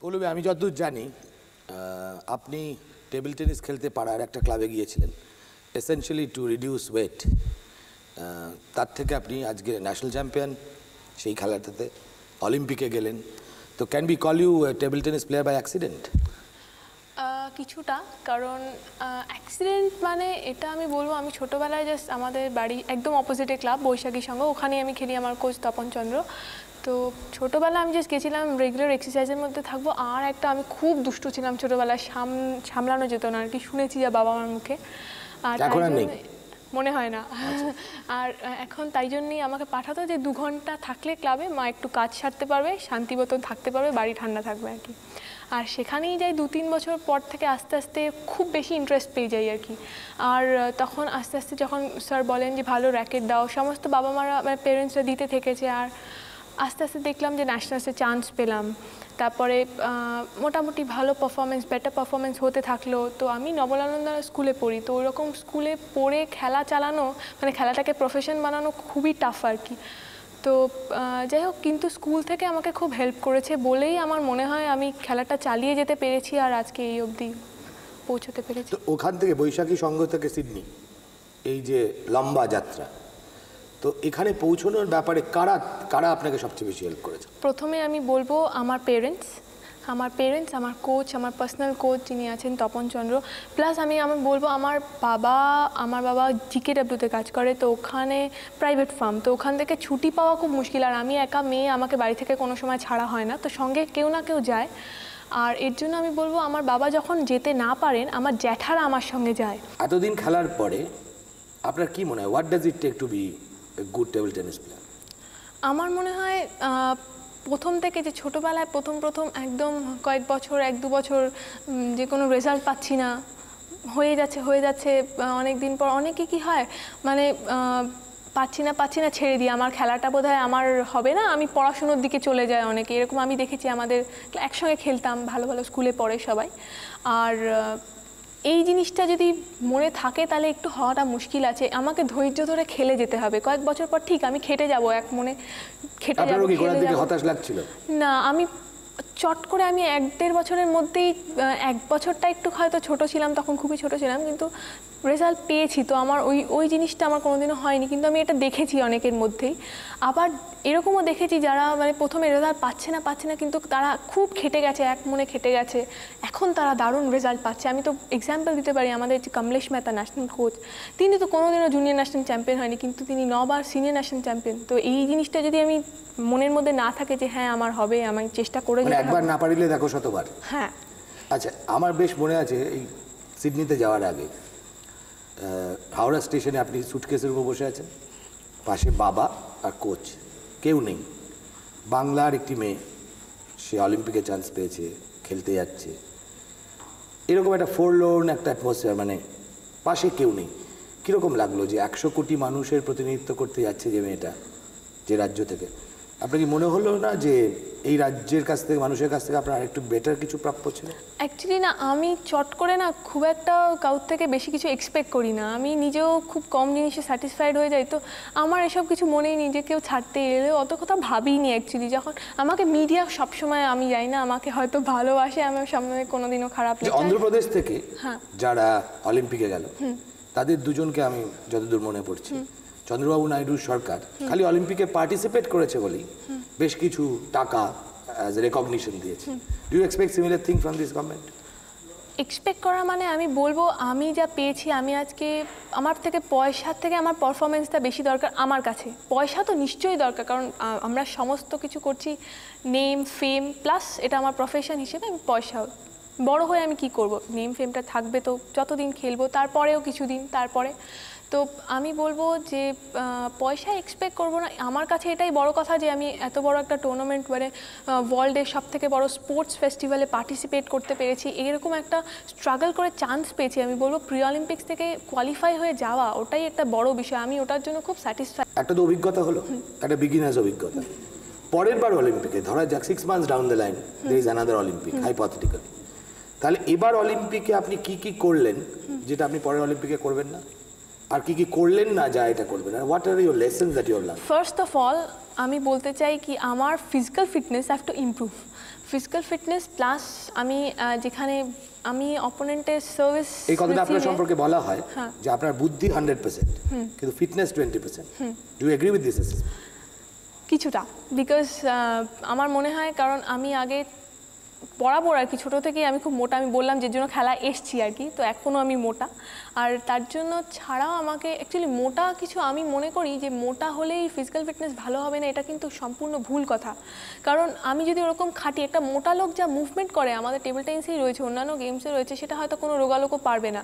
পল্লবী, আমি যতদূর জানি আপনি টেবিল টেনিস খেলতে পাড়ার একটা ক্লাবে গিয়েছিলেন এসেনশিয়ালি টু রিডিউস ওয়েট। তার থেকে আপনি আজকে ন্যাশনাল চ্যাম্পিয়ন, সেই খেলাটাতে অলিম্পিকে গেলেন। তো can we call you table tennis player by accident? কিছুটা, কারণ অ্যাক্সিডেন্ট মানে এটা আমি বলবো, আমি ছোটোবেলায় জাস্ট আমাদের বাড়ি একদম অপোজিটে ক্লাব বৈশাখী সঙ্গে, ওখানেই আমি খেলি, আমার কোচ তপন চন্দ্র। তো ছোটোবেলায় আমি জাস্ট গেছিলাম রেগুলার এক্সারসাইজের মধ্যে থাকবো। আর একটা আমি খুব দুষ্টু ছিলাম ছোটোবেলায়, সামলানো যেত না আর কি, শুনেছি যা বাবা মার মুখে। আর মনে হয় না। আর এখন তাই জন্যই আমাকে পাঠাতো যে 2 ঘন্টা থাকলে ক্লাবে মা একটু কাজ সারতে পারবে, শান্তি মতন থাকতে পারবে, বাড়ি ঠান্ডা থাকবে আর কি। আর সেখানেই যাই 2-3 বছর পর থেকে আস্তে আস্তে খুব বেশি ইন্টারেস্ট পেয়ে যাই আর কি। আর তখন আস্তে আস্তে যখন স্যার বলেন যে ভালো র্যাকেট দাও, সমস্ত বাবা মারা পেরেন্টসরা দিতে থেকেছে। আর আস্তে আস্তে দেখলাম যে ন্যাশনালসে চান্স পেলাম, তারপরে মোটামুটি ভালো পারফরমেন্স, বেটার পারফরমেন্স হতে থাকলো। তো আমি নবলানন্দা স্কুলে পড়ি, তো ওইরকম স্কুলে পড়ে খেলা চালানো মানে খেলাটাকে প্রফেশন বানানো খুবই টাফ আর কি। তো যাই হোক, কিন্তু স্কুল থেকে আমাকে খুব হেল্প করেছে বলেই আমার মনে হয় আমি খেলাটা চালিয়ে যেতে পেরেছি আর আজকে এই অবধি পৌঁছতে পেরেছি। তো ওখান থেকে বৈশাখী সংঘ থেকে সিডনি, এই যে লম্বা যাত্রা, তো এখানে পৌঁছানোর ব্যাপারে কারা কারা আপনাকে সবচেয়ে বেশি হেল্প করেছে? প্রথমে আমি বলবো আমার পেরেন্টস, আমার কোচ, আমার পার্সোনাল কোচ যিনি আছেন তপন চন্দ্র। প্লাস আমি বলবো আমার বাবা জিকেডাব্লিউতে কাজ করে, তো ওখানে প্রাইভেট ফার্ম, তো ওখান থেকে ছুটি পাওয়া খুব মুশকিল। আর আমি একা মেয়ে, আমাকে বাড়ি থেকে কোনো সময় ছাড়া হয় না, তো সঙ্গে কেউ না কেউ যায়। আর এর জন্য আমি বলবো আমার বাবা যখন যেতে না পারেন, আমার জ্যাঠারা আমার সঙ্গে যায়। এতদিন খেলার পরে আপনার কি মনে হয়, what does it take to be a good table tennis player? আমার মনে হয় প্রথম থেকে যে ছোটোবেলায় প্রথম একদম কয়েক বছর 1-2 বছর যে কোনো রেজাল্ট পাচ্ছি না, হয়ে যাচ্ছে অনেক দিন পর অনেকে কি হয় মানে পাচ্ছি না ছেড়ে দিই, আমার খেলাটা বোধহয় আমার হবে না, আমি পড়াশুনোর দিকে চলে যায় অনেকে, এরকম আমি দেখেছি। আমাদের একসঙ্গে খেলতাম, ভালো স্কুলে পড়ে সবাই। আর এই জিনিসটা যদি মনে থাকে তাহলে একটু হওয়াটা মুশকিল আছে। আমাকে ধৈর্য ধরে খেলে যেতে হবে, কয়েক বছর পর ঠিক আমি খেটে যাব, এক মনে খেটে যাব। হতাশ লাগছিল না, আমি চট করে আমি 1-1.5 বছরের মধ্যেই, 1 বছরটা একটু হয়তো ছোট ছিলাম, তখন খুবই ছোট ছিলাম, কিন্তু রেজাল্ট পেয়েছি। তো আমার ওই জিনিসটা আমার কোনোদিনও হয়নি, কিন্তু আমি এটা দেখেছি অনেকের মধ্যেই। আবার এরকমও দেখেছি যারা মানে প্রথমে রেজাল্ট পাচ্ছে না, কিন্তু তারা খুব খেটে গেছে, এক মনে খেটে গেছে, এখন তারা দারুণ রেজাল্ট পাচ্ছে। আমি তো এক্সাম্পল দিতে পারি, আমাদের যে কমলেশ মেহতা ন্যাশনাল কোচ, তিনি তো কোনোদিনও জুনিয়র ন্যাশনাল চ্যাম্পিয়ন হয়নি, কিন্তু তিনি 9 বার সিনিয়র ন্যাশনাল চ্যাম্পিয়ন। তো এই জিনিসটা যদি আমি মনের মধ্যে না থাকে যে হ্যাঁ আমার হবে, আমি চেষ্টা করে মানে একবার না পারিলে দেখো শতবার। হ্যাঁ। আচ্ছা, আমার বেশ মনে আছে এই সিডনিতে যাওয়ার আগে হাওড়া স্টেশনে আপনি সুটকেসের উপর বসে আছেন, পাশে বাবা আর কোচ, কেউ নেই। বাংলার একটি মেয়ে, সে অলিম্পিকে চান্স পেয়েছে, খেলতে যাচ্ছে, এরকম একটা ফোরলোর্ন একটা অ্যাটমসফিয়ার, মানে পাশে কেউ নেই। কীরকম লাগলো যে 100 কোটি মানুষের প্রতিনিধিত্ব করতে যাচ্ছে যে মেয়েটা, যে রাজ্য থেকে? আপনার কি মনে হলো না যে এই রাজ্যের কাছ থেকে, মানুষের কাছ থেকে আপনার আরেকটু বেটার কিছু প্রাপ্য ছিল? অ্যাকচুয়ালি না, আমি চট করে না খুব একটা কাউর থেকে বেশি কিছু এক্সপেক্ট করি না, আমি নিজেও খুব কম জিনিসে স্যাটিসফাইড হয়ে যাই। তো আমার এসব কিছু মনেই নেই যে কেউ ছাড়তে এলে, অত কথা ভাবিনি অ্যাকচুয়ালি। যখন আমাকে মিডিয়া সবসময়, আমি জানি না, আমাকে হয়তো ভালোবাসে, আমার সামনে কোনোদিনও খারাপ লাগে। অন্ধ্রপ্রদেশ থেকে যারা অলিম্পিকে গেল তাদের দুজনকে আমি যতদূর মনে পড়ছি, চন্দ্রবাবু নাইডুর সরকার খালি অলিম্পিকে পার্টিসিপেট করেছে বলেই বেশ কিছু টাকা অ্যাজ এ রেকগনিশন দিয়েছে। Do you expect similar thing from this government? Expect করা মানে আমি বলবো আমি যা পেয়েছি, আমি আজকে আমার থেকে পয়সার থেকে আমার পারফরমেন্সটা বেশি দরকার আমার কাছে। পয়সা তো নিশ্চয়ই দরকার, কারণ আমরা সমস্ত কিছু করছি নেম ফেম প্লাস, এটা আমার প্রফেশন হিসেবে। আমি পয়সা বড় হয়ে আমি কি করব, নেম ফেমটা থাকবে তো যতদিন খেলবো, তারপরেও কিছুদিন তারপরে। তো আমি বলবো যে পয়সা এক্সপেক্ট করবো না। আমার কাছে এটাই বড় কথা যে আমি এত বড় একটা টুর্নামেন্ট, মানে ওয়ার্ল্ডের সবথেকে বড় স্পোর্টস ফেস্টিভ্যালে পার্টিসিপেট করতে পেরেছি, এরকম একটা স্ট্রাগল করে চান্স পেয়েছি। আমি বলবো প্রি অলিম্পিক্স থেকে কোয়ালিফাই হয়ে যাওয়া, ওটাই একটা বড় বিষয়, আমি ওটার জন্য খুব স্যাটিসফাইড। একটা তো অভিজ্ঞতা হলো, একটা বিগিনার্স অভিজ্ঞতা। পরের বার অলিম্পিকে ধরা যাক 6 months down the line there is another Olympic, hypothetically, তাহলে এবার অলিম্পিকে আপনি কি করলেন যেটা আপনি পরের অলিম্পিকে করবেন না, আর কি করলেন না যা এটা করবেন, আর what are your lessons that you learn? First of all আমি বলতে চাই কি আমার physical fitness have to improve. Physical fitness plus আমি যেখানে আমি অপোনেন্টের সার্ভিস এই কথাটা আপনার সম্পর্কে বলা হয় যে আপনার বুদ্ধি 100% কিন্তু fitness 20%. Do you agree with this? কিছুটা, বিকজ আমার মনে হয় কারণ আমি আগে বরাবর আর কি ছোটো থেকেই আমি খুব মোটা, আমি বললাম যে জন্য খেলা এসছি আর কি, তো এখনও আমি মোটা। আর তার জন্য ছাড়াও আমাকে অ্যাকচুয়ালি মোটা কিছু আমি মনে করি যে মোটা হলেই ফিজিক্যাল ফিটনেস ভালো হবে না, এটা কিন্তু সম্পূর্ণ ভুল কথা। কারণ আমি যদি ওরকম খাটি, একটা মোটা লোক যা মুভমেন্ট করে আমাদের টেবিল টেনিসেই রয়েছে, অন্যান্য গেমসে রয়েছে, সেটা হয়তো কোনো রোগালোকও পারবে না,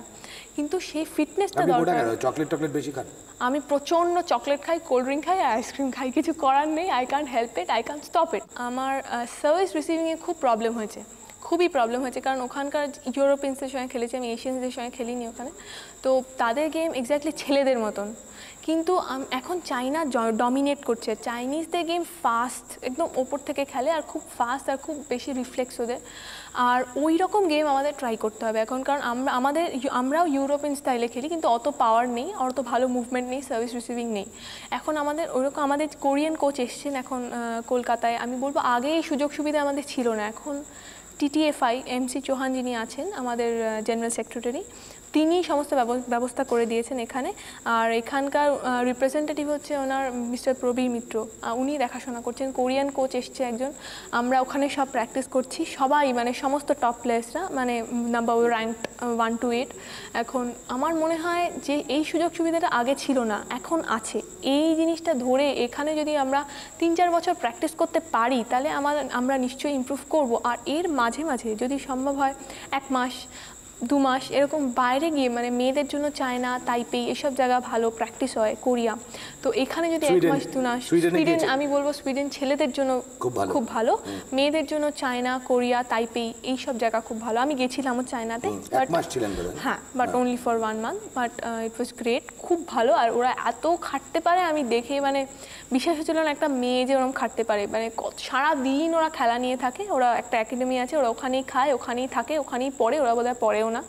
কিন্তু সেই ফিটনেসটা দরকার। চকলেট বেশি খান? আমি প্রচণ্ড চকলেট খাই, কোল্ড ড্রিঙ্ক খাই, আইসক্রিম খাই, কিছু করার নেই, I can't help it, I can't stop it. আমার সার্ভিস রিসিভিংয়ে খুব প্রবলেম হয়েছে, খুবই প্রবলেম হয়েছে, কারণ ওখানকার ইউরোপিয়ানসদের সঙ্গে খেলেছি আমি, এশিয়ানসদের সঙ্গে খেলিনি ওখানে, তো তাদের গেম এক্স্যাক্টলি ছেলেদের মতন, কিন্তু এখন চাইনা ডমিনেট করছে। চাইনিজদের গেম ফাস্ট, একদম ওপর থেকে খেলে আর খুব ফাস্ট আর খুব বেশি রিফ্লেক্স ওদের, আর ওই রকম গেম আমাদের ট্রাই করতে হবে এখন, কারণ আমরাও ইউরোপিয়ান স্টাইলে খেলি কিন্তু অত পাওয়ার নেই, অত ভালো মুভমেন্ট নেই, সার্ভিস রিসিভিং নেই। এখন ওইরকম আমাদের কোরিয়ান কোচ এসছেন এখন কলকাতায়, আমি বলবো আগে এই সুযোগ সুবিধা আমাদের ছিল না। এখন TTFI MC চৌহান যিনি আছেন আমাদের জেনারেল সেক্রেটারি, তিনি সমস্ত ব্যবস্থা করে দিয়েছেন এখানে, আর এখানকার রিপ্রেজেন্টেটিভ হচ্ছে ওনার মিস্টার প্রবীর মিত্র, উনি দেখাশোনা করছেন। কোরিয়ান কোচ এসছে একজন, আমরা ওখানে সব প্র্যাকটিস করছি, সবাই মানে সমস্ত টপ প্লেয়ার্সরা, মানে নাম্বার র্যাঙ্কড 1 to 8। এখন আমার মনে হয় যে এই সুযোগ সুবিধাটা আগে ছিল না, এখন আছে। এই জিনিসটা ধরে এখানে যদি আমরা 3-4 বছর প্র্যাকটিস করতে পারি, তাহলে আমরা নিশ্চয়ই ইমপ্রুভ করব। আর এর মাঝে মাঝে যদি সম্ভব হয় 1 মাস 2 মাস এরকম বাইরে গিয়ে, মানে মেয়েদের জন্য চায়না, তাইপেই এসব জায়গা ভালো প্র্যাকটিস হয়, কোরিয়া, তো এখানে যদি 1 মাস 2 মাস, সুইডেন, আমি বলবো সুইডেন ছেলেদের জন্য খুব ভালো, মেয়েদের জন্য চায়না, কোরিয়া, তাইপেই এইসব জায়গা খুব ভালো। আমি গেছিলাম চায়নাতে, হ্যাঁ, but only for 1 month, but it was great, খুব ভালো। আর ওরা এত খাটতে পারে আমি দেখে মানে বিশ্বাস হচ্ছিল না একটা মেয়ে যে ওরকম খাটতে পারে, মানে সারাদিন ওরা খেলা নিয়ে থাকে, ওরা একটা একাডেমি আছে, ওরা ওখানেই খায়, ওখানেই থাকে, ওখানেই পড়ে, ওরা বোধহয় পড়েও না,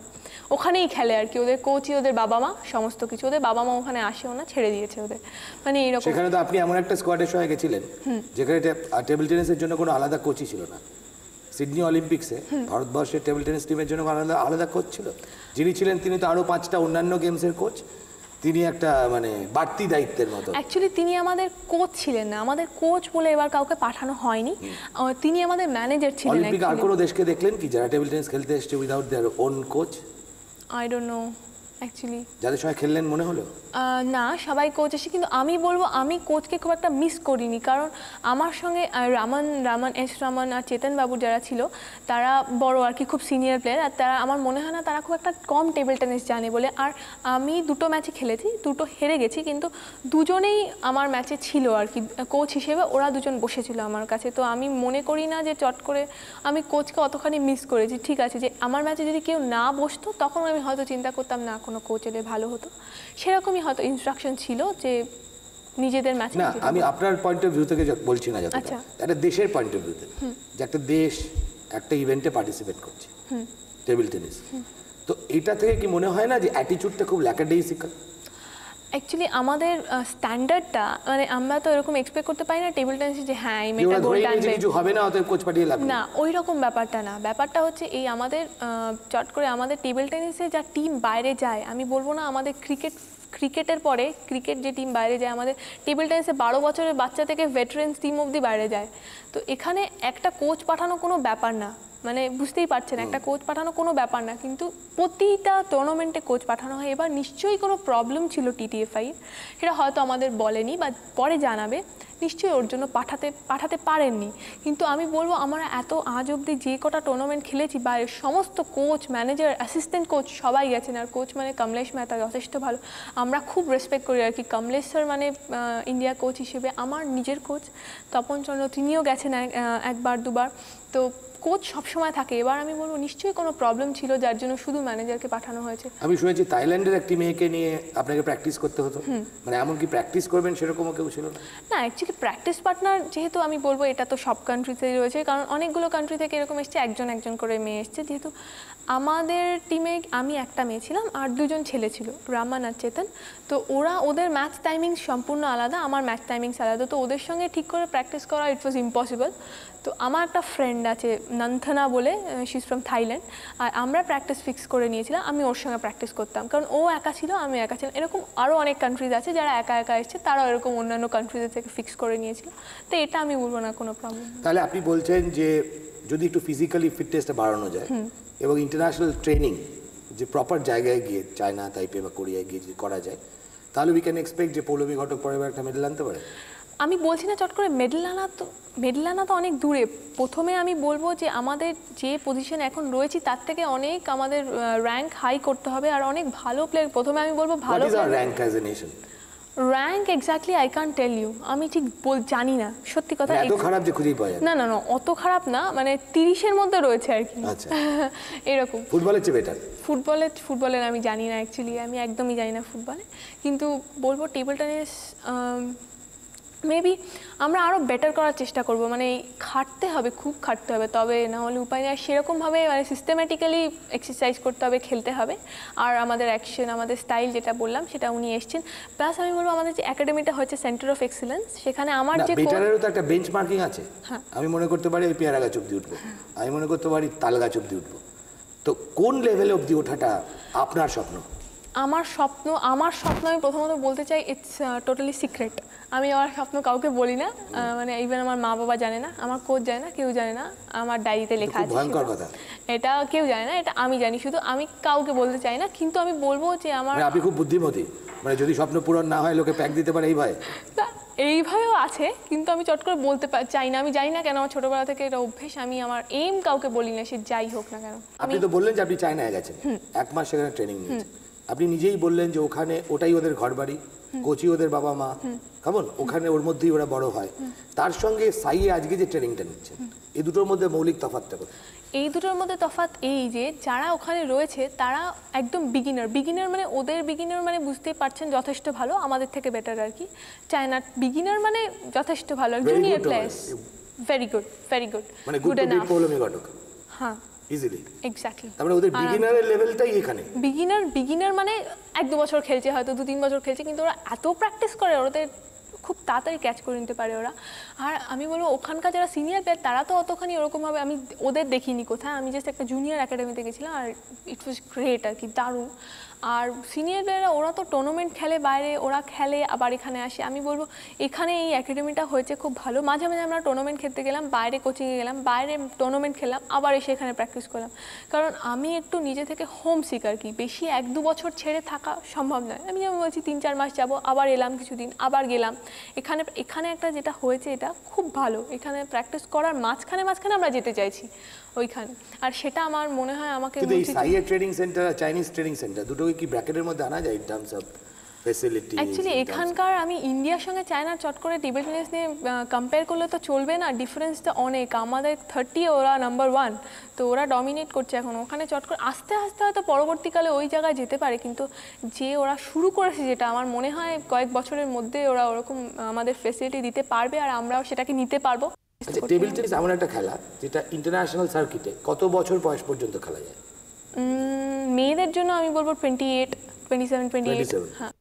ওখানেই খেলে আর কি, ওদের কোচই ওদের বাবা মা, সমস্ত কিছু ওদের বাবা মা ওখানে আসেও না, ছেড়ে দিয়েছে ওদের, মানে এইরকম। সেখানে তো আপনি এমন একটা স্কোয়াডের সঙ্গে গেছিলেন যেখানে টেবিল টেনিসের জন্য কোনো আলাদা কোচই ছিল না। সিডনি অলিম্পিক্সে ভারতবর্ষের টেবিল টেনিস টিমের জন্য আলাদা কোচ ছিল, যিনি ছিলেন তিনি তো আরও 5টা অন্যান্য গেমসের কোচ, তিনি একটা মানে বাড়তি দায়িত্বের মতো। অ্যাকচুয়ালি তিনি আমাদের কোচ ছিলেন না, আমাদের কোচ বলে এবার কাউকে পাঠানো হয়নি, তিনি আমাদের ম্যানেজার ছিলেন। অলিম্পিক আর কোনো দেশকে দেখলেন কি যারা টেবিল টেনিস খেলতে এসছে without their own coach? I don't know actually. যাদের সঙ্গে খেললেন মনে হলো না, সবাই কোচ এসে, কিন্তু আমি বলবো আমি কোচকে খুব একটা মিস করিনি, কারণ আমার সঙ্গে রামান আর চেতন বাবু যারা ছিল তারা বড় আর কি, খুব সিনিয়র প্লেয়ার, আর তারা আমার মনে হয় না তারা খুব একটা কম টেবিল টেনিস জানে বলে। আর আমি 2টো ম্যাচে খেলেছি, 2টো হেরে গেছি, কিন্তু দুজনেই আমার ম্যাচে ছিল আর কি কোচ হিসেবে, ওরা দুজন বসেছিল আমার কাছে, তো আমি মনে করি না যে চট করে আমি কোচকে অতখানি মিস করেছি। ঠিক আছে যে আমার ম্যাচে যদি কেউ না বসতো তখন আমি হয়তো চিন্তা করতাম না কোনো কোচ এলে ভালো হতো, সেরকমই হয়তো ইনস্ট্রাকশন ছিল যে নিজেদের ম্যাচ না। আমি আপনার পয়েন্ট অফ ভিউ থেকে বলছি না, যতটা একটা দেশের পয়েন্ট অফ ভিউতে, যে একটা দেশ একটা ইভেন্টে পার্টিসিপেট করছে টেবিল টেনিস, তো এটা থেকে কি মনে হয় না যে অ্যাটিটিউডটা খুব ল্যাকাডেইসিক্যাল? অ্যাকচুয়ালি আমাদের স্ট্যান্ডার্ডটা, মানে আমরা তো এরকম এক্সপেক্ট করতে পারি না টেবিল টেনিসে যে হ্যাঁ এই মেয়েটা গোল্ড আনবে, কিছু হবে না অতএব কোচ পাঠিয়ে লাভ না, ওই রকম ব্যাপারটা না। ব্যাপারটা হচ্ছে এই আমাদের চট করে আমাদের টেবিল টেনিসে যা টিম বাইরে যায়, আমি বলবো না আমাদের ক্রিকেটের পরে ক্রিকেট যে টিম বাইরে যায়, আমাদের টেবিল টেনিসে 12 বছরের বাচ্চা থেকে ভেটারেন্স টিম অবধি বাইরে যায়, তো এখানে একটা কোচ পাঠানো কোনো ব্যাপার না, মানে বুঝতেই পারছেন একটা কোচ পাঠানো কোনো ব্যাপার না, কিন্তু প্রতিটা টুর্নামেন্টে কোচ পাঠানো হয়। এবার নিশ্চয়ই কোনো প্রবলেম ছিল TTFI, সেটা হয়তো আমাদের বলেনি বা পরে জানাবে, নিশ্চয়ই ওর জন্য পাঠাতে পারেননি। কিন্তু আমি বলবো আমরা এত আজ অবধি যে কটা টুর্নামেন্ট খেলেছি, বাইরের সমস্ত কোচ, ম্যানেজার, অ্যাসিস্ট্যান্ট কোচ সবাই গেছেন, আর কোচ মানে কমলেশ মেহতা যথেষ্ট ভালো, আমরা খুব রেসপেক্ট করি আর কি। কমলেশ স্যার মানে ইন্ডিয়া কোচ হিসেবে আমার নিজের কোচ তপন চন্দ্র, তিনিও গেছেন 1-2 বার, তো কোচ সবসময় থাকে। এবার আমি বলবো নিশ্চয়ই কোনো প্রবলেম ছিল যার জন্য শুধু ম্যানেজারকে পাঠানো হয়েছে। আমি শুনেছি থাইল্যান্ডের একটি মেয়েকে নিয়ে আপনাকে প্র্যাকটিস করতে হতো, মানে এমন কি প্র্যাকটিস করবেন সেরকমও কেউ ছিল না? না, অ্যাকচুয়ালি প্র্যাকটিস পার্টনার যেহেতু আমি বলবো এটা তো সব কান্ট্রিতেই রয়েছে, কারণ অনেকগুলো কান্ট্রি থেকে এরকম এসছে, একজন করে মেয়ে এসছে। যেহেতু আমাদের টিমে আমি একটা মেয়ে ছিলাম আর 2জন ছেলে ছিল, রামান আর চেতন, তো ওদের ম্যাচ টাইমিংস সম্পূর্ণ আলাদা, আমার ম্যাচ টাইমিংস আলাদা, তো ওদের সঙ্গে ঠিক করে প্র্যাকটিস করা ইট ওয়াজ ইম্পসিবল। তো আমার একটা ফ্রেন্ড আছে নান্থনা বলে, শি ইজ ফ্রম থাইল্যান্ড। আর আমরা প্র্যাকটিস ফিক্স করে নিয়েছিলাম, আমি ওর সঙ্গে প্র্যাকটিস করতাম, কারণ ও একা ছিল, আমি একা ছিলাম। এরকম আরও অনেক কান্ট্রিজ আছে যারা একা একা এসছে, তারাও এরকম অন্যান্য কান্ট্রিজের থেকে ফিক্স করে নিয়েছিল। তো এটা আমি বলবো না কোনো প্রবলেম। তাহলে আপনি বলছেন যে যদি একটু ফিজিক্যালি ফিটনেসটা বাড়ানো যায় এবং ইন্টারন্যাশনাল ট্রেনিং যে প্রপার জায়গায় গিয়ে চায়না তাইপে বা কোরিয়ায় গিয়ে যদি করা যায়, তাহলে উই ক্যান এক্সপেক্ট যে পৌলমী ঘটক পরের বার একটা মেডেল আনতে পারে। আমি বলছি না চট করে মেডেল আনা তো অনেক দূরে। প্রথমে আমি বলবো যে আমাদের যে পজিশন এখন রয়েছি তার থেকে অনেক আমাদের র্যাঙ্ক হাই করতে হবে, আর অনেক ভালো প্লেয়ার। প্রথমে আমি বলবো ভালো rank as a nation. Rank exactly I can't tell you, আমি ঠিক জানি না, সত্যি কথা। এত খারাপ যে খুঁজেই পাওয়া যায় না না না, অত খারাপ না, মানে 30-এর মধ্যে রয়েছে আর কি। আচ্ছা এরকম। ফুটবলের চেয়ে বেটার? ফুটবলের আমি জানি না অ্যাকচুয়ালি, আমি একদমই জানি না ফুটবলে। কিন্তু বলবো টেবিল টেনিস মেবি আমরা আরও বেটার করার চেষ্টা করব, মানে খাটতে হবে, খুব খাটতে হবে, তবে না হলে উপায় নেই। সেরকমভাবে মানে সিস্টেম্যাটিক্যালি এক্সারসাইজ করতে হবে, খেলতে হবে। আর আমাদের অ্যাকশন, আমাদের স্টাইল যেটা বললাম সেটা উনি এসছেন। প্লাস আমি বলবো আমাদের যে একাডেমিটা হচ্ছে সেন্টার অফ এক্সেলেন্স, সেখানে আমার যে বেটারেরও তো একটা বেঞ্চ মার্কিং আছে। আমি মনে করতে পারি ওই পেয়ারা গাছ অব্দি উঠবো, আমি মনে করতে পারি তাল গাছ অব্দি উঠবো। তো কোন লেভেলে অব্দি ওঠাটা আপনার স্বপ্ন? আমার স্বপ্ন আমি প্রথমত বলতে চাই ইটস টোটালি সিক্রেট। আমি আমার স্বপ্ন কাউকে বলি না, মানে ইভেন আমার মা বাবা জানে না, আমার কোচ জানে না, কেউ জানে না। আমার ডায়েরিতে লেখা আছে, ভয়ঙ্কর কথা। এটা কেউ জানে না, এটা আমি জানি শুধু। আমি কাউকে বলতে চাই না, কিন্তু আমি বলবো যে আমার, আপনি খুব বুদ্ধিমতী, মানে যদি স্বপ্ন পূরণ না হয় লোকে প্যাক দিতে পারে এই ভয়। এইভাবেও আছে, কিন্তু আমি চট করে বলতে চাই না। আমি জানি না কেন, আমার ছোটবেলা থেকে এটা অভ্যেস। আমি আমার এইম কাউকে বলি না, সে যাই হোক না কেন। আপনি তো বললেন যে আপনি চায়নায় গেছেন, 1 মাস সেখানে ট্রেনিং নিয়েছেন। আপনি নিজেই বললেন যে ওখানে ওটাই ওদের ঘর বাড়ি, কোচই ওদের বাবা মা, কেমন ওখানে ওর মধ্যেই ওরা বড় হয়। তার সঙ্গে সাইয়ে আজকে যে ট্রেনিংটা নিচ্ছেন, এই দুটোর মধ্যে মৌলিক তফাৎটা কোথায়? এই দুটোর মধ্যে তফাৎ এই যে যারা ওখানে রয়েছে তারা একদম বিগিনার, মানে ওদের বিগিনার মানে বুঝতেই পারছেন যথেষ্ট ভালো, আমাদের থেকে বেটার আর কি। চায়নার বিগিনার মানে যথেষ্ট ভালো, জুনিয়র প্লেয়ার্স, ভেরি গুড, মানে গুড টু বিট পৌলমী ঘটক। হ্যাঁ, ইজিলি। এক্স্যাক্টলি। তারপরে ওদের বিগিনারের লেভেলটাই এখানে। বিগিনার মানে 1-2 বছর খেলছে, হয়তো 2-3 বছর খেলছে, কিন্তু ওরা এত প্র্যাকটিস করে, ওদের খুব তাড়াতাড়ি ক্যাচ করে নিতে পারে ওরা। আর আমি বলবো ওখানকার যারা সিনিয়র প্লেয়ার তারা তো অতখানি ওরকমভাবে আমি ওদের দেখিনি কোথায়। আমি জাস্ট একটা জুনিয়র একাডেমিতে গেছিলাম, আর ইট ওয়াজ গ্রেট আর কি, দারুণ। আর সিনিয়র প্লেয়াররা ওরা তো টুর্নামেন্ট খেলে বাইরে, ওরা খেলে আবার এখানে আসে। আমি বলবো এখানে এই একাডেমিটা হয়েছে খুব ভালো। মাঝে মাঝে আমরা টুর্নামেন্ট খেলতে গেলাম, বাইরে কোচিংয়ে গেলাম, বাইরে টুর্নামেন্ট খেললাম, আবার এসে এখানে প্র্যাকটিস করলাম। কারণ আমি একটু নিজে থেকে হোম সিক আর কি, বেশি 1-2 বছর ছেড়ে থাকা সম্ভব নয়। আমি যেমন বলছি 3-4 মাস যাবো, আবার এলাম কিছুদিন, আবার গেলাম। এখানে একটা যেটা হয়েছে এটা খুব ভালো, এখানে প্র্যাকটিস করার মাঝখানে আমরা যেতে চাইছি ওইখানে। আর সেটা আমার মনে হয় আমাকে, কিন্তু এই সাইয়ে ট্রেনিং সেন্টার আর চাইনিজ ট্রেনিং সেন্টার দুটোকে কি ব্র্যাকেটের মধ্যে আনা যায় in terms of facility? Actually এখানকার আমি ইন্ডিয়ার সঙ্গে চায়নার চট করে টেবিল টেনিস নিয়ে কম্পেয়ার করলে তো চলবে না, ডিফারেন্সটা অনেক। আমাদের 30, ওরা নাম্বার 1, তো ওরা ডমিনেট করছে এখন। ওখানে চট করে আস্তে আস্তে হয়তো পরবর্তীকালে ওই জায়গায় যেতে পারে, কিন্তু যে ওরা শুরু করেছে যেটা, আমার মনে হয় কয়েক বছরের মধ্যে ওরা ওরকম আমাদের ফেসিলিটি দিতে পারবে, আর আমরাও সেটাকে নিতে পারবো। আচ্ছা, টেবিল টেনিস এমন একটা খেলা যেটা ইন্টারন্যাশনাল সার্কিটে কত বছর বয়স পর্যন্ত খেলা যায়? মেয়েদের জন্য আমি বলবো 27, 28। হ্যাঁ,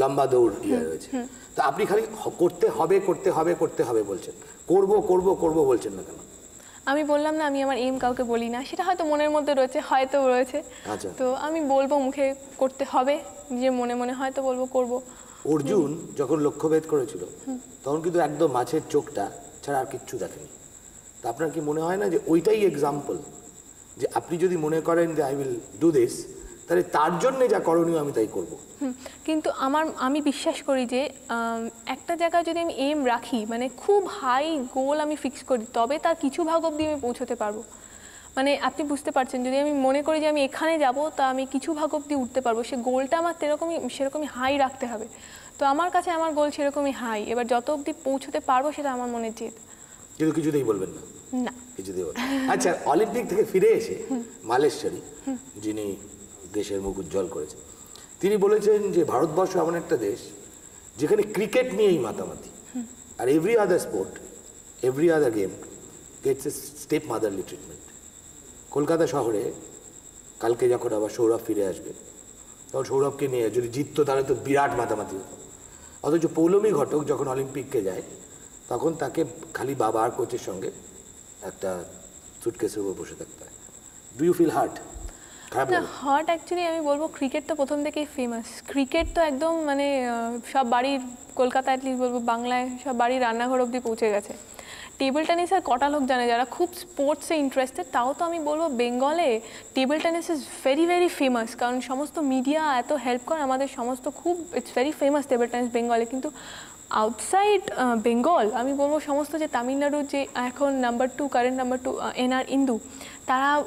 লম্বা দৌড় রয়েছে। তো আপনি খালি করতে হবে বলছেন, করব বলছেন না কেন? আমি বললাম না, আমি আমার এম কাউকে বলি না, সেটা হয়তো মনের মধ্যে রয়েছে। আচ্ছা, তো আমি বলবো মুখে করতে হবে, নিজে মনে মনে হয়তো বলবো করব। অর্জুন যখন লক্ষ্যভেদ করেছিল তখন কিন্তু একদম মাছের চোখটা ছাড়া আর কিচ্ছু দেখেনি। তা আপনার কি মনে হয় না যে ওইটাই এক্সাম্পল, যে আপনি যদি মনে করেন যে আই উইল ডু দিস, তাহলে তার জন্য যা করণীয় আমি তাই করব? কিন্তু আমি বিশ্বাস করি যে একটা জায়গায় যদি আমি এম রাখি, মানে খুব হাই গোল আমি ফিক্স করি, তবে তার কিছু ভাগ অবধি আমি পৌঁছতে পারবো। মানে আপনি বুঝতে পারছেন, যদি আমি মনে করি যে আমি এখানে যাব, তা আমি কিছু ভাগ অবধি উঠতে পারবো। সে গোলটা আমার সেরকমই হাই রাখতে হবে। তো আমার কাছে আমার গোল সেরকমই হাই, এবার যত অবধি পৌঁছতে পারবো সেটা আমার মনের জেদ। কিন্তু কিছুতেই বলবেন না? না, কিছুতেই বলবেন। আচ্ছা, অলিম্পিক থেকে ফিরে এসে মালেশ্বরী, যিনি দেশের মুখ উজ্জ্বল করেছেন, তিনি বলেছেন যে ভারতবর্ষ এমন একটা দেশ যেখানে ক্রিকেট নিয়েই মাতামাতি, আর every other sport, every other game gets a step motherly treatment. Kolkata শহরে কালকে যখন আবার সৌরভ ফিরে আসবে, তখন সৌরভকে নিয়ে যদি জিততো তাহলে তো বিরাট মাতামাতি হতো। অথচ পৌলমী ঘটক যখন অলিম্পিককে যায়, তখন তাকে খালি বাবা আর কোচের সঙ্গে একটা সুটকেসের উপর বসে থাকতে হয়। Do you feel hurt? খারাপ না, লাগে? হট অ্যাকচুয়ালি আমি বলবো ক্রিকেট তো প্রথম থেকেই ফেমাস। ক্রিকেট তো একদম মানে সব বাড়ির, কলকাতা অ্যাটলিস্ট বলবো, বাংলায় সব বাড়ির রান্নাঘর অবধি পৌঁছে গেছে। টেবিল টেনিস আর কটা লোক জানে যারা খুব স্পোর্টসে ইন্টারেস্টেড, তাও তো আমি বলবো বেঙ্গলে table tennis is very very famous, কারণ সমস্ত মিডিয়া এত হেল্প করে আমাদের সমস্ত, খুব it's very famous table tennis বেঙ্গলে। কিন্তু আউটসাইড বেঙ্গল আমি বলবো সমস্ত যে তামিলনাড়ুর যে এখন কারেন্ট নাম্বার 2 এনআর ইন্দু,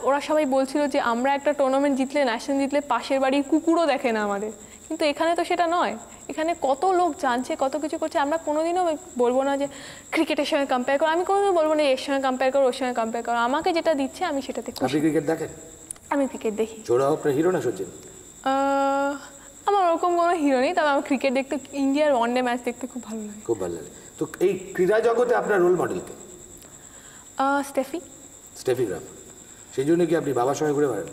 ওরা সবাই বলছিল যে আমরা একটা টুর্নামেন্ট জিতলে, ন্যাশনাল জিতলে পাশের বাড়ির কুকুরও দেখে না আমাদের। কিন্তু এখানে তো সেটা নয়, এখানে কত লোক জানছে, কত কিছু করছে। আমরা কোনোদিনও বলবো না যে ক্রিকেটের সঙ্গে কম্পেয়ার করো, আমি কোনোদিনও বলবো না এর সঙ্গে কম্পেয়ার করো, ওর সঙ্গে কম্পেয়ার করো। আমাকে যেটা দিচ্ছে আমি সেটাতে খুশি। আপনি ক্রিকেট দেখেন? আমি ক্রিকেট দেখি। ছোড়া আপনার হিরো না সচিন? আমার ওরকম কোনো হিরো নেই, তবে আমার ক্রিকেট দেখতে, ইন্ডিয়ার ওয়ানডে ম্যাচ দেখতে খুব ভালো লাগে। খুব ভালো লাগে। তো এই ক্রীড়া জগতে আপনার রোল মডেলকে? স্টেফি। স্টেফি গ্রাফ। সেই জন্য কি আপনি বাবার সঙ্গে ঘুরে বেড়ান?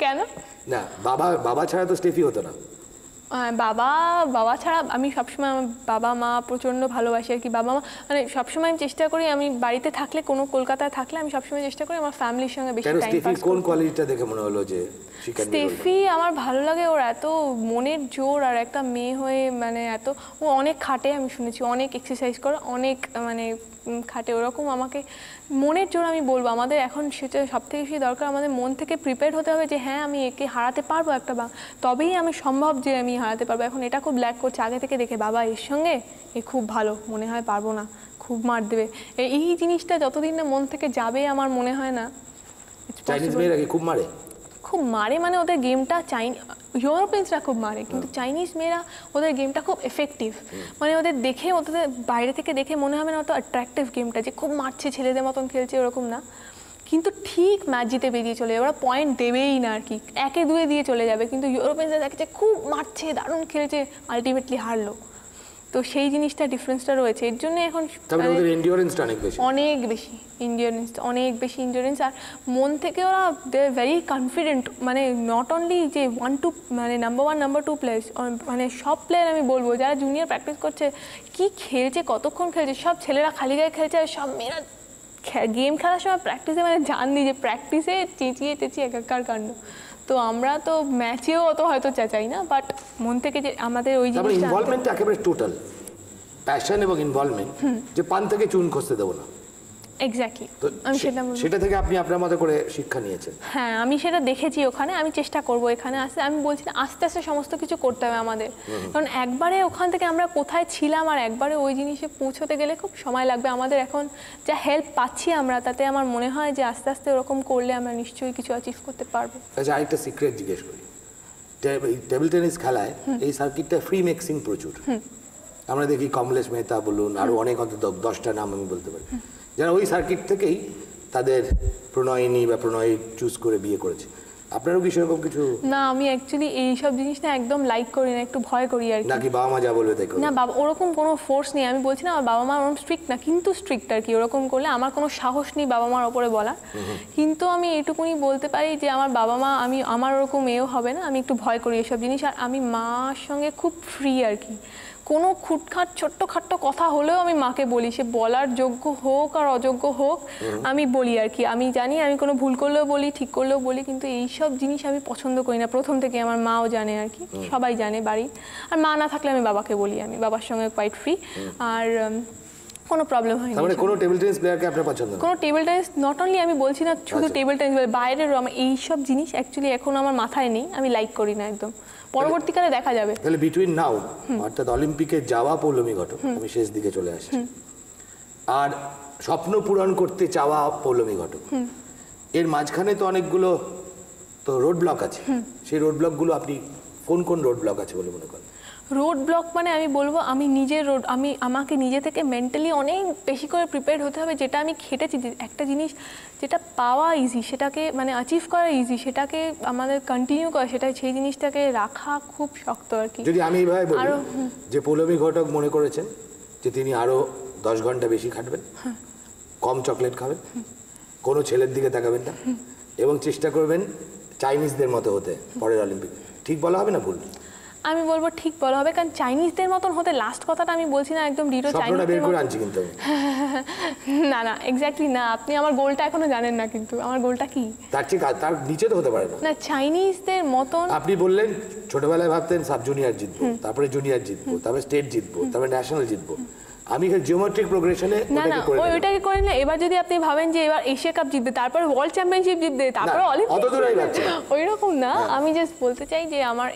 কেন? না, বাবা ছাড়া তো স্টেফি হতো না। বাবা ছাড়া আমি সবসময় আমার বাবা মা প্রচণ্ড ভালোবাসি আর কি। বাবা মা মানে সবসময় আমি চেষ্টা করি, আমি বাড়িতে থাকলে, কোনো কলকাতায় থাকলে আমি সবসময় চেষ্টা করি আমার ফ্যামিলির সঙ্গে বেশি টাইম পাস করতে। কোন কোয়ালিটিটা দেখে মনে হলো যে স্টেফি আমার ভালো লাগে? ওর এত মনের জোর, আর একটা মেয়ে হয়ে মানে এত, ও অনেক খাটে, আমি শুনেছি অনেক এক্সারসাইজ করে, অনেক মানে খাটে। ওরকম আমাকে মনের জোর আমি বলবো, আমাদের এখন সেটা সবথেকে বেশি দরকার, আমাদের মন থেকে প্রিপেয়ার হতে হবে যে হ্যাঁ আমি একে হারাতে পারবো একটা, তবেই আমি সম্ভব যে আমি হারাতে পারবো। এখন এটা খুব ল্যাক করছে আগে থেকে দেখে, বাবা এর সঙ্গে এ খুব ভালো, মনে হয় পারবো না, খুব মার দেবে। এই জিনিসটা যতদিন না মন থেকে যাবে আমার মনে হয় না। চাইনিজ মেয়েরা কি খুব মারে? খুব মারে মানে ওদের গেমটা, ইউরোপিয়ানসরা খুব মারে, কিন্তু চাইনিজ মেয়েরা ওদের গেমটা খুব এফেক্টিভ। মানে ওদের দেখে, ওদের বাইরে থেকে দেখে মনে হবে না অত অ্যাট্রাকটিভ গেমটা, যে খুব মারছে, ছেলেদের মতন খেলছে, ওরকম না। কিন্তু ঠিক ম্যাচ জিতে বেরিয়ে চলে যাবে, ওরা পয়েন্ট দেবেই না আর কি, 1-2 দিয়ে চলে যাবে। কিন্তু ইউরোপিয়ানসরা দেখছে খুব মারছে, দারুণ খেলেছে, আলটিমেটলি হারলো। তো সেই জিনিসটা, ডিফারেন্সটা রয়েছে। এর জন্য এখন অনেক বেশি এন্ডিওরেন্স, আর মন থেকে ওরা দে আর ভেরি কনফিডেন্ট। মানে নট অনলি যে 1-2 মানে নাম্বার 1 নাম্বার 2 প্লেয়ার্স, মানে সব প্লেয়ার আমি বলবো যারা জুনিয়র প্র্যাকটিস করছে, কি খেলছে, কতক্ষণ খেলছে, সব ছেলেরা খালি গায়ে খেলছে, আর সব মেয়েরা গেম খেলার সময় প্র্যাকটিসে মানে জাননি যে প্র্যাকটিসে চেঁচিয়ে একাকার কাণ্ড। তো আমরা তো ম্যাচেও অত হয়তো চেঁচাই না, বাট মন থেকে যে আমাদের ওই জিনিসটা, ইনভলভমেন্ট একেবারে টোটাল প্যাশন এবং ইনভলভমেন্ট, যে পান থেকে চুন খসতে দেবো না। এক্স্যাক্টলি, তো আমি সেটা থেকে আপনি আপনার মতো করে শিক্ষা নিয়েছেন। হ্যাঁ, আমি সেটা দেখেছি ওখানে, আমি চেষ্টা করব এখানে আসতে। আমি বলছি না, আস্তে আস্তে সমস্ত কিছু করতে হবে আমাদের, কারণ একবারে ওখান থেকে আমরা কোথায় ছিলাম আর একবারে ওই জিনিসে পৌঁছতে গেলে খুব সময় লাগবে। আমাদের এখন যা হেল্প পাচ্ছি আমরা, তাতে আমার মনে হয় যে আস্তে আস্তে ওরকম করলে আমরা নিশ্চয়ই কিছু অ্যাচিভ করতে পারবো। আচ্ছা, আরেকটা সিক্রেট জিজ্ঞেস করি। টেবিল টেনিস খেলায় এই সার্কিটটা ফ্রি মিক্সিং প্রচুর। আমরা দেখি কমলেশ মেহতা বলুন, আরও অনেক, অন্তত 10টা নাম আমি বলতে পারি, যারা ওই সার্কিট থেকেই তাদের প্রণয়িনী বা প্রণয়ী চুজ করে বিয়ে করেছে। আপনারও কি সেরকম কিছু? না, আমি অ্যাকচুয়ালি এইসব জিনিস না একদম লাইক করি না, একটু ভয় করি আর কি। নাকি বাবা মা যা বলবে তাই করবে? না, বাবা ওরকম কোনো ফোর্স নেই। আমি বলছি না আমার বাবা মা ওরকম স্ট্রিক্ট না, কিন্তু স্ট্রিক্ট আর কি। ওরকম করলে আমার কোনো সাহস নেই বাবা মার ওপরে বলা। কিন্তু আমি এটুকুনি বলতে পারি যে আমার বাবা মা, আমার ওরকম মেয়েও হবে না। আমি একটু ভয় করি এসব জিনিস, আর আমি মার সঙ্গে খুব ফ্রি আর কি। কোনো খুটখাট ছোট্টখাট্ট কথা হলেও আমি মাকে বলি, সে বলার যোগ্য হোক আর অযোগ্য হোক, আমি বলি আর কি। আমি জানি আমি কোনো ভুল করলেও বলি, ঠিক করলেও বলি, কিন্তু এইসব জিনিস আমি পছন্দ করি না। প্রথম থেকে আমার মাও জানে আর কি, সবাই জানে বাড়ি। আর মা না থাকলে আমি বাবাকে বলি, আমি বাবার সঙ্গে কোয়াইট ফ্রি, আর কোনো প্রবলেম হয়নি। মানে কোনো টেবিল টেনিস প্লেয়ারকে আপনার পছন্দ? কোনো টেবিল টেনিস নট অনলি, আমি বলছি না শুধু টেবিল টেনিস, বাইরেরও আমার এইসব জিনিস অ্যাকচুয়ালি এখন আমার মাথায় নেই, আমি লাইক করি না একদম। পরবর্তীকালে দেখা যাবে। তাহলে বিটুইন নাও, অর্থাৎ অলিম্পিকে যাওয়া পৌলমী ঘটক, আমি শেষ দিকে চলে আসছি, আর স্বপ্ন পূরণ করতে চাওয়া পৌলমী ঘটক, এর মাঝখানে তো অনেকগুলো তো রোড ব্লক আছে। সেই রোড ব্লকগুলো আপনি কোন রোড ব্লক আছে বলে মনে করেন? রোড ব্লক মানে আমি বলবো আমি নিজের আমাকে নিজে থেকে মেন্টালি অনেক বেশি করে প্রিপেয়ার হতে হবে। যেটা আমি খেটেছি, একটা জিনিস যেটা পাওয়া ইজি, সেটাকে মানে অ্যাচিভ করা ইজি, সেটাকে আমাদের কন্টিনিউ করা, সেই জিনিসটাকে রাখা খুব শক্ত আর কি। যদি আমি এইভাবে বলি যে পৌলমী ঘটক মনে করেছেন যে তিনি আরও 10 ঘন্টা বেশি খাটবেন, কম চকলেট খাবেন, কোনো ছেলের দিকে তাকাবেন না, এবং চেষ্টা করবেন চাইনিজদের মতো হতে পরের অলিম্পিক, ঠিক বলা হবে না ভুল? আমি বলবো ঠিক বলা হবে, কারণ চাইনিজদের মতন হতে, লাস্ট কথাটা আমি বলছি না একদম ডিটো স্বপ্নটা বের চাইনিজদের করে মতন। আনছি কিন্তু আমি। না না এক্স্যাক্টলি না, আপনি আমার গোলটা এখনো জানেন না, কিন্তু আমার গোলটা কি তার চেয়ে তার নিচে তো হতে পারে না। না চাইনিজদের মতন। আপনি বললেন ছোটবেলায় ভাবতেন সাব জুনিয়র জিতবো, তারপরে জুনিয়র জিতবো, তারপরে স্টেট জিতবো, তারপরে ন্যাশনাল জিতবো। আমি জিওমেট্রিক প্রোগ্রেশনে না না ওইটাকে করে না, এবার যদি আপনি ভাবেন যে এবার এশিয়া কাপ জিতবে, তারপর ওয়ার্ল্ড চ্যাম্পিয়নশিপ জিতবে, তারপর অত অলিম্পিক, দূরেই যাচ্ছে না। ওই রকম না। আমি জাস্ট বলতে চাই যে আমার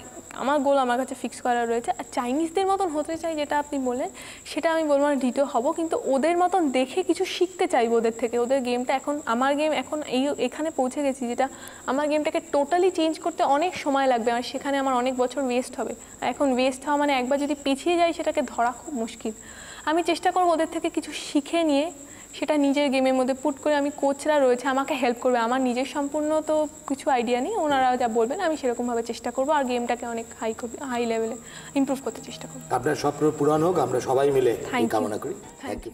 গোল আমার কাছে ফিক্স করা রয়েছে। আর চাইনিজদের মতন হতে চাই যেটা আপনি বললেন, সেটা আমি বলবো না ডিটো হব, কিন্তু ওদের মতন দেখে কিছু শিখতে চাইবো ওদের থেকে। ওদের গেমটা এখন, আমার গেম এখন এখানে পৌঁছে গেছি যেটা আমার গেমটাকে টোটালি চেঞ্জ করতে অনেক সময় লাগবে, আর সেখানে আমার অনেক বছর ওয়েস্ট হবে। আর এখন ওয়েস্ট হওয়া মানে একবার যদি পিছিয়ে যায় সেটাকে ধরা খুব মুশকিল। আমি চেষ্টা করবো ওদের থেকে কিছু শিখে নিয়ে সেটা নিজের গেমের মধ্যে পুট করে, আমি কোচরা রয়েছে আমাকে হেল্প করবে, আমার নিজের সম্পূর্ণ তো কিছু আইডিয়া নেই, ওনারা যা বলবেন আমি সেরকমভাবে চেষ্টা করবো, আর গেমটাকে অনেক হাই লেভেলে ইমপ্রুভ করতে চেষ্টা করবো। আপনার স্বপ্ন পূরণ হোক, আমরা সবাই মিলে Thank you. কামনা করি। Thank you.